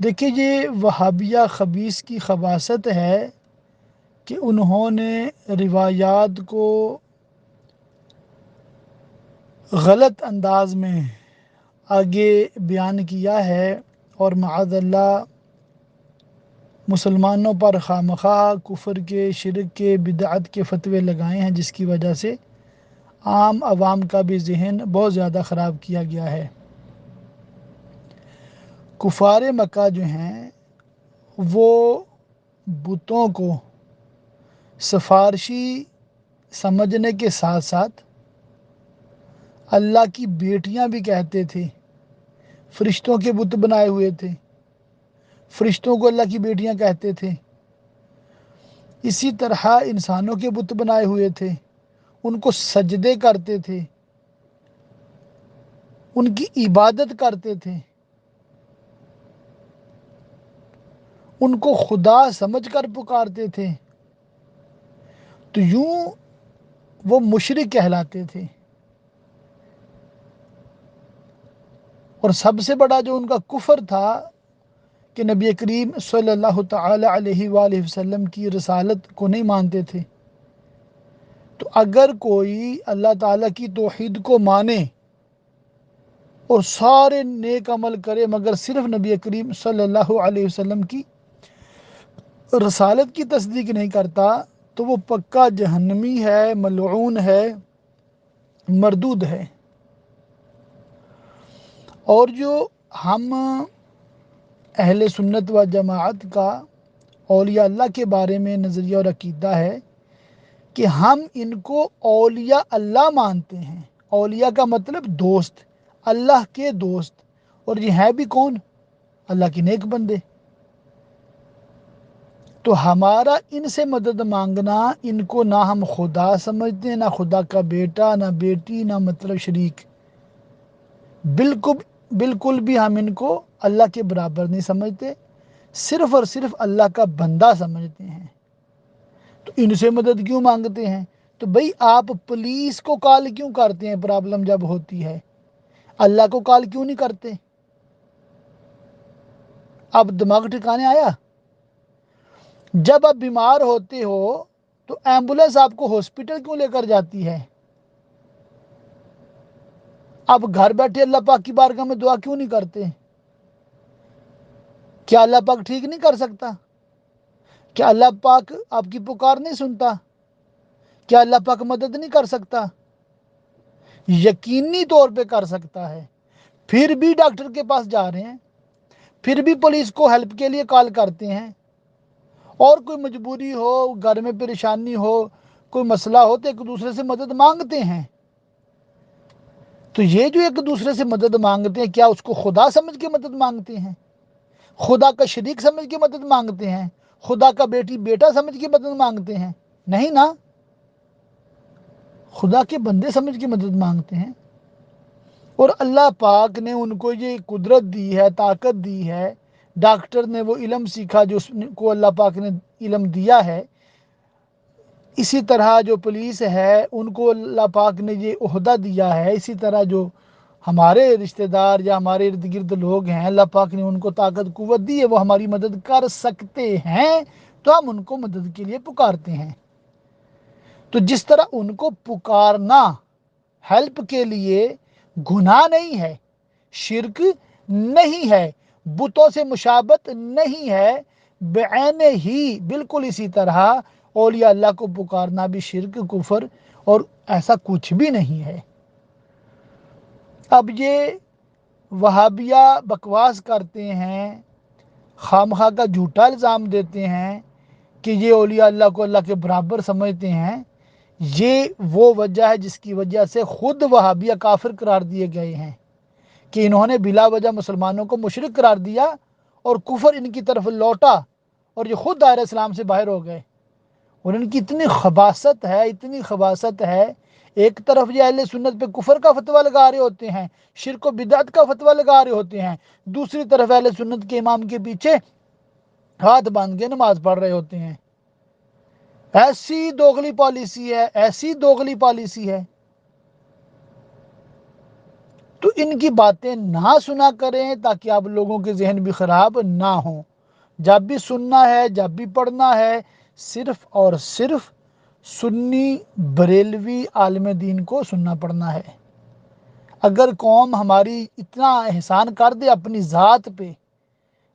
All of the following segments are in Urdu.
دیکھیے یہ وہابیہ خبیث کی خباثت ہے کہ انہوں نے روایات کو غلط انداز میں آگے بیان کیا ہے، اور معاذ اللہ مسلمانوں پر خواہ کفر کے، شرک کے، بدعت کے فتوے لگائے ہیں، جس کی وجہ سے عام عوام کا بھی ذہن بہت زیادہ خراب کیا گیا ہے۔ کفار مکہ جو ہیں وہ بتوں کو سفارشی سمجھنے کے ساتھ ساتھ اللہ کی بیٹیاں بھی کہتے تھے، فرشتوں کے بت بنائے ہوئے تھے، فرشتوں کو اللہ کی بیٹیاں کہتے تھے، اسی طرح انسانوں کے بت بنائے ہوئے تھے، ان کو سجدے کرتے تھے، ان کی عبادت کرتے تھے، ان کو خدا سمجھ کر پکارتے تھے، تو یوں وہ مشرک کہلاتے تھے۔ اور سب سے بڑا جو ان کا کفر تھا کہ نبی کریم صلی اللہ تعالی علیہ وآلہ وسلم کی رسالت کو نہیں مانتے تھے۔ تو اگر کوئی اللہ تعالیٰ کی توحید کو مانے اور سارے نیک عمل کرے مگر صرف نبی کریم صلی اللہ علیہ وسلم کی رسالت کی تصدیق نہیں کرتا، تو وہ پکا جہنمی ہے، ملعون ہے، مردود ہے۔ اور جو ہم اہل سنت و جماعت کا اولیاء اللہ کے بارے میں نظریہ اور عقیدہ ہے کہ ہم ان کو اولیاء اللہ مانتے ہیں۔ اولیاء کا مطلب دوست، اللہ کے دوست، اور یہ ہے بھی کون؟ اللہ کے نیک بندے۔ تو ہمارا ان سے مدد مانگنا، ان کو نہ ہم خدا سمجھتے ہیں، نہ خدا کا بیٹا، نہ بیٹی، نہ مطلب شریک، بالکل بھی ہم ان کو اللہ کے برابر نہیں سمجھتے، صرف اور صرف اللہ کا بندہ سمجھتے ہیں۔ تو ان سے مدد کیوں مانگتے ہیں؟ تو بھئی آپ پولیس کو کال کیوں کرتے ہیں پرابلم جب ہوتی ہے؟ اللہ کو کال کیوں نہیں کرتے؟ اب دماغ ٹھکانے آیا؟ جب آپ بیمار ہوتے ہو تو ایمبولینس آپ کو ہاسپٹل کیوں لے کر جاتی ہے؟ اب گھر بیٹھے اللہ پاک کی بارگاہ میں دعا کیوں نہیں کرتے؟ کیا اللہ پاک ٹھیک نہیں کر سکتا؟ کیا اللہ پاک آپ کی پکار نہیں سنتا؟ کیا اللہ پاک مدد نہیں کر سکتا؟ یقینی طور پہ کر سکتا ہے۔ پھر بھی ڈاکٹر کے پاس جا رہے ہیں، پھر بھی پولیس کو ہیلپ کے لیے کال کرتے ہیں، اور کوئی مجبوری ہو، گھر میں پریشانی ہو، کوئی مسئلہ ہو تو ایک دوسرے سے مدد مانگتے ہیں۔ تو یہ جو ایک دوسرے سے مدد مانگتے ہیں، کیا اس کو خدا سمجھ کے مدد مانگتے ہیں؟ خدا کا شریک سمجھ کے مدد مانگتے ہیں؟ خدا کا بیٹی بیٹا سمجھ کے مدد مانگتے ہیں؟ نہیں نا، خدا کے بندے سمجھ کے مدد مانگتے ہیں۔ اور اللہ پاک نے ان کو یہ قدرت دی ہے، طاقت دی ہے، ڈاکٹر نے وہ علم سیکھا جو اس کو اللہ پاک نے علم دیا ہے، اسی طرح جو پولیس ہے ان کو اللہ پاک نے یہ عہدہ دیا ہے، اسی طرح جو ہمارے رشتہ دار یا ہمارے ارد گرد لوگ ہیں، اللہ پاک نے ان کو طاقت قوت دی ہے، وہ ہماری مدد کر سکتے ہیں، تو ہم ان کو مدد کے لیے پکارتے ہیں۔ تو جس طرح ان کو پکارنا ہیلپ کے لیے گناہ نہیں ہے، شرک نہیں ہے، بتوں سے مشابت نہیں ہے، بعین ہی بالکل اسی طرح اولیاء اللہ کو پکارنا بھی شرک، کفر اور ایسا کچھ بھی نہیں ہے۔ اب یہ وہابیہ بکواس کرتے ہیں، خامخواہ کا جھوٹا الزام دیتے ہیں کہ یہ اولیاء اللہ کو اللہ کے برابر سمجھتے ہیں۔ یہ وہ وجہ ہے جس کی وجہ سے خود وہابیہ کافر قرار دیے گئے ہیں کہ انہوں نے بلا وجہ مسلمانوں کو مشرک قرار دیا اور کفر ان کی طرف لوٹا، اور یہ خود دائرہ اسلام سے باہر ہو گئے۔ اور ان کی اتنی خباثت ہے، اتنی خباثت ہے، ایک طرف یہ اہل سنت پہ کفر کا فتویٰ لگا رہے ہوتے ہیں، شرک و بدعت کا فتویٰ لگا رہے ہوتے ہیں، دوسری طرف اہل سنت کے امام کے پیچھے ہاتھ باندھ کے نماز پڑھ رہے ہوتے ہیں۔ ایسی دوغلی پالیسی ہے، ایسی دوغلی پالیسی ہے۔ تو ان کی باتیں نہ سنا کریں تاکہ آپ لوگوں کے ذہن بھی خراب نہ ہوں۔ جب بھی سننا ہے، جب بھی پڑھنا ہے، صرف اور صرف سنی بریلوی عالم دین کو سننا پڑنا ہے۔ اگر قوم ہماری اتنا احسان کر دے اپنی ذات پہ،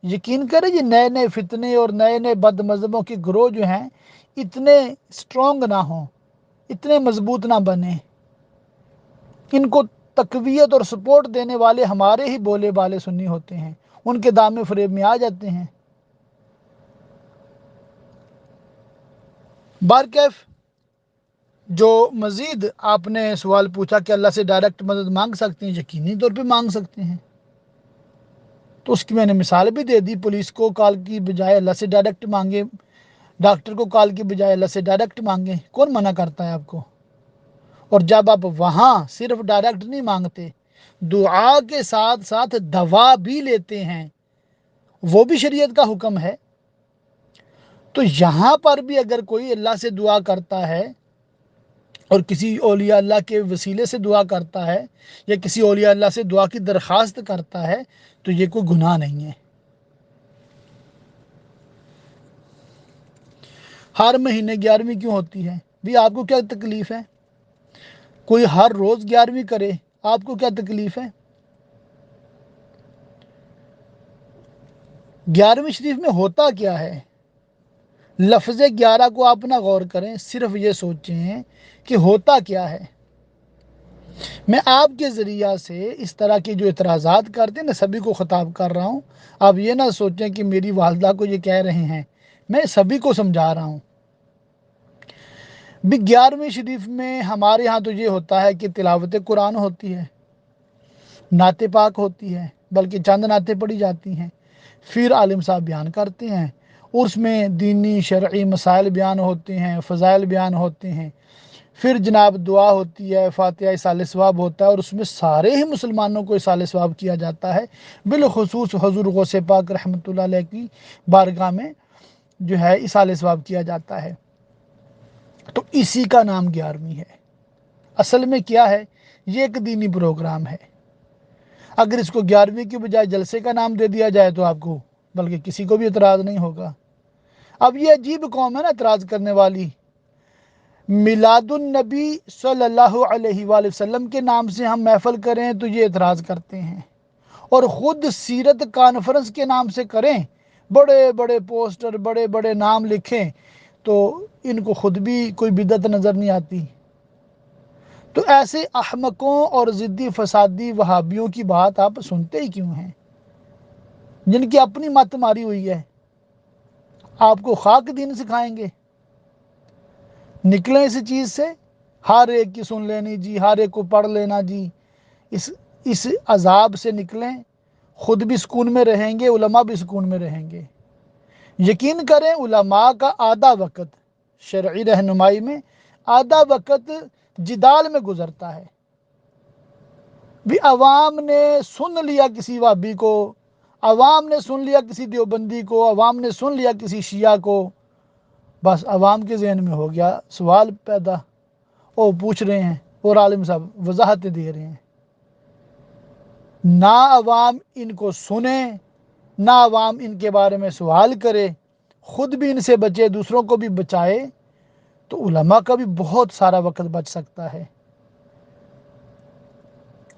یقین کریں یہ نئے نئے فتنے اور نئے نئے بد مذہبوں کے گروہ جو ہیں اتنے سٹرونگ نہ ہوں، اتنے مضبوط نہ بنیں، ان کو تقویت اور سپورٹ دینے والے ہمارے ہی بولے بالے سنی ہوتے ہیں، ان کے دامن فریب میں آ جاتے ہیں۔ بارکیف جو مزید آپ نے سوال پوچھا کہ اللہ سے ڈائریکٹ مدد مانگ سکتے ہیں، یقینی طور پہ مانگ سکتے ہیں۔ تو اس کی میں نے مثال بھی دے دی، پولیس کو کال کی بجائے اللہ سے ڈائریکٹ مانگے، ڈاکٹر کو کال کی بجائے اللہ سے ڈائریکٹ مانگیں، کون منع کرتا ہے آپ کو؟ اور جب آپ وہاں صرف ڈائریکٹ نہیں مانگتے، دعا کے ساتھ ساتھ دوا بھی لیتے ہیں، وہ بھی شریعت کا حکم ہے۔ تو یہاں پر بھی اگر کوئی اللہ سے دعا کرتا ہے اور کسی اولیاء اللہ کے وسیلے سے دعا کرتا ہے یا کسی اولیاء اللہ سے دعا کی درخواست کرتا ہے تو یہ کوئی گناہ نہیں ہے۔ ہر مہینے 11ویں کیوں ہوتی ہے؟ بھی آپ کو کیا تکلیف ہے؟ کوئی ہر روز 11ویں کرے، آپ کو کیا تکلیف ہے؟ 11ویں شریف میں ہوتا کیا ہے؟ لفظ 11 کو آپ نہ غور کریں، صرف یہ سوچیں کہ ہوتا کیا ہے۔ میں آپ کے ذریعہ سے اس طرح کے جو اعتراضات کرتے ہیں نا، سبھی کو خطاب کر رہا ہوں۔ آپ یہ نہ سوچیں کہ میری والدہ کو یہ کہہ رہے ہیں، میں سبھی کو سمجھا رہا ہوں۔ بھی 11ویں شریف میں ہمارے ہاں تو یہ ہوتا ہے کہ تلاوت قرآن ہوتی ہے، نعت پاک ہوتی ہے، بلکہ چند نعتیں پڑھی جاتی ہیں، پھر عالم صاحب بیان کرتے ہیں، اس میں دینی شرعی مسائل بیان ہوتے ہیں، فضائل بیان ہوتے ہیں، پھر جناب دعا ہوتی ہے، فاتحہ اِصالِ ثواب ہوتا ہے، اور اس میں سارے ہی مسلمانوں کو اِصالِ ثواب کیا جاتا ہے، بالخصوص حضور غوث پاک رحمۃ اللہ علیہ کی بارگاہ میں جو ہے اِصالِ ثواب کیا جاتا ہے۔ تو اسی کا نام 11ویں ہے۔ اصل میں کیا ہے؟ یہ ایک دینی پروگرام ہے۔ اگر اس کو 11ویں کی بجائے جلسے کا نام دے دیا جائے تو آپ کو بلکہ کسی کو بھی اعتراض نہیں ہوگا۔ اب یہ عجیب قوم ہے نا اعتراض کرنے والی، میلاد النبی صلی اللہ علیہ وآلہ وسلم کے نام سے ہم محفل کریں تو یہ اعتراض کرتے ہیں، اور خود سیرت کانفرنس کے نام سے کریں، بڑے بڑے پوسٹر، بڑے بڑے نام لکھیں، تو ان کو خود بھی کوئی بدعت نظر نہیں آتی۔ تو ایسے احمقوں اور ضدی فسادی وہابیوں کی بات آپ سنتے ہی کیوں ہیں، جن کی اپنی مت ماری ہوئی ہے؟ آپ کو خاک دین سکھائیں گے؟ نکلیں اس چیز سے، ہر ایک کی سن لینی جی، ہر ایک کو پڑھ لینا جی، اس عذاب سے نکلیں، خود بھی سکون میں رہیں گے، علماء بھی سکون میں رہیں گے۔ یقین کریں علماء کا آدھا وقت شرعی رہنمائی میں، آدھا وقت جدال میں گزرتا ہے۔ بھی عوام نے سن لیا کسی وہابی کو، عوام نے سن لیا کسی دیوبندی کو، عوام نے سن لیا کسی شیعہ کو، بس عوام کے ذہن میں ہو گیا سوال پیدا، وہ پوچھ رہے ہیں اور عالم صاحب وضاحتیں دے رہے ہیں۔ نہ عوام ان کو سنے، نہ عوام ان کے بارے میں سوال کرے، خود بھی ان سے بچے، دوسروں کو بھی بچائے، تو علماء کا بھی بہت سارا وقت بچ سکتا ہے۔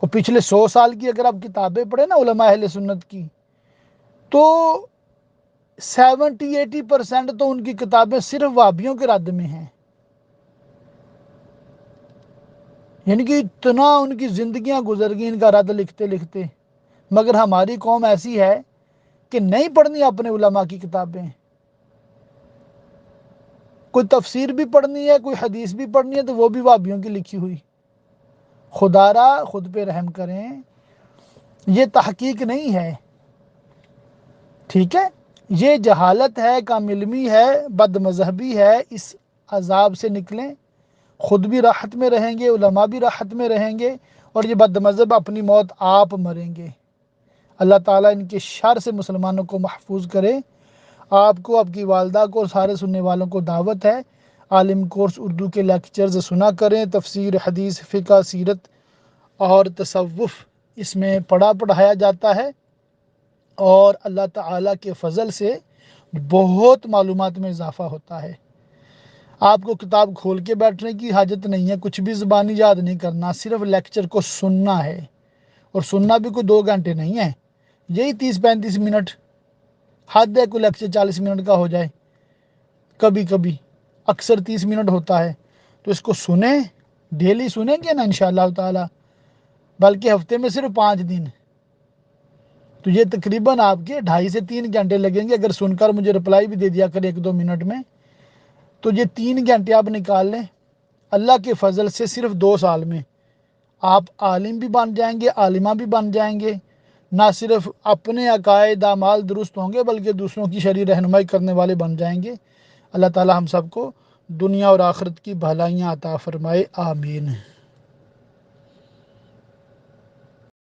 اور پچھلے 100 سال کی اگر آپ کتابیں پڑھیں نا علماء اہل سنت کی، تو 70-80% تو ان کی کتابیں صرف وہابیوں کے رد میں ہیں۔ یعنی کہ اتنا ان کی زندگیاں گزر گئی ان کا رد لکھتے لکھتے، مگر ہماری قوم ایسی ہے کہ نہیں پڑھنی اپنے علماء کی کتابیں، کوئی تفسیر بھی پڑھنی ہے، کوئی حدیث بھی پڑھنی ہے تو وہ بھی وہابیوں کی لکھی ہوئی۔ خدا را خود پہ رحم کریں، یہ تحقیق نہیں ہے، ٹھیک ہے؟ یہ جہالت ہے، کم علمی ہے، بد مذہبی ہے۔ اس عذاب سے نکلیں، خود بھی راحت میں رہیں گے، علماء بھی راحت میں رہیں گے، اور یہ بد مذہب اپنی موت آپ مریں گے۔ اللہ تعالیٰ ان کے شر سے مسلمانوں کو محفوظ کرے۔ آپ کو، آپ کی والدہ کو اور سارے سننے والوں کو دعوت ہے، عالم کورس اردو کے لیکچرز سنا کریں، تفسیر، حدیث، فقہ، سیرت اور تصوف اس میں پڑھایا جاتا ہے، اور اللہ تعالیٰ کے فضل سے بہت معلومات میں اضافہ ہوتا ہے۔ آپ کو کتاب کھول کے بیٹھنے کی حاجت نہیں ہے، کچھ بھی زبانی یاد نہیں کرنا، صرف لیکچر کو سننا ہے، اور سننا بھی کوئی 2 گھنٹے نہیں ہے، یہی 30-35 منٹ، حد ہے کوئی لیکچر 40 منٹ کا ہو جائے، کبھی کبھی اکثر 30 منٹ ہوتا ہے۔ تو اس کو سنیں، ڈیلی سنیں گے نا انشاءاللہ تعالی، بلکہ ہفتے میں صرف 5 دن، تو یہ تقریباً آپ کے 2.5 سے 3 گھنٹے لگیں گے۔ اگر سن کر مجھے رپلائی بھی دے دیا کر 1-2 منٹ میں، تو یہ 3 گھنٹے آپ نکال لیں، اللہ کے فضل سے صرف 2 سال میں آپ عالم بھی بن جائیں گے، عالمہ بھی بن جائیں گے، نہ صرف اپنے عقائد اعمال درست ہوں گے بلکہ دوسروں کی شرعی رہنمائی کرنے والے بن جائیں گے۔ اللہ تعالی ہم سب کو دنیا اور آخرت کی بھلائیاں عطا فرمائے، آمین۔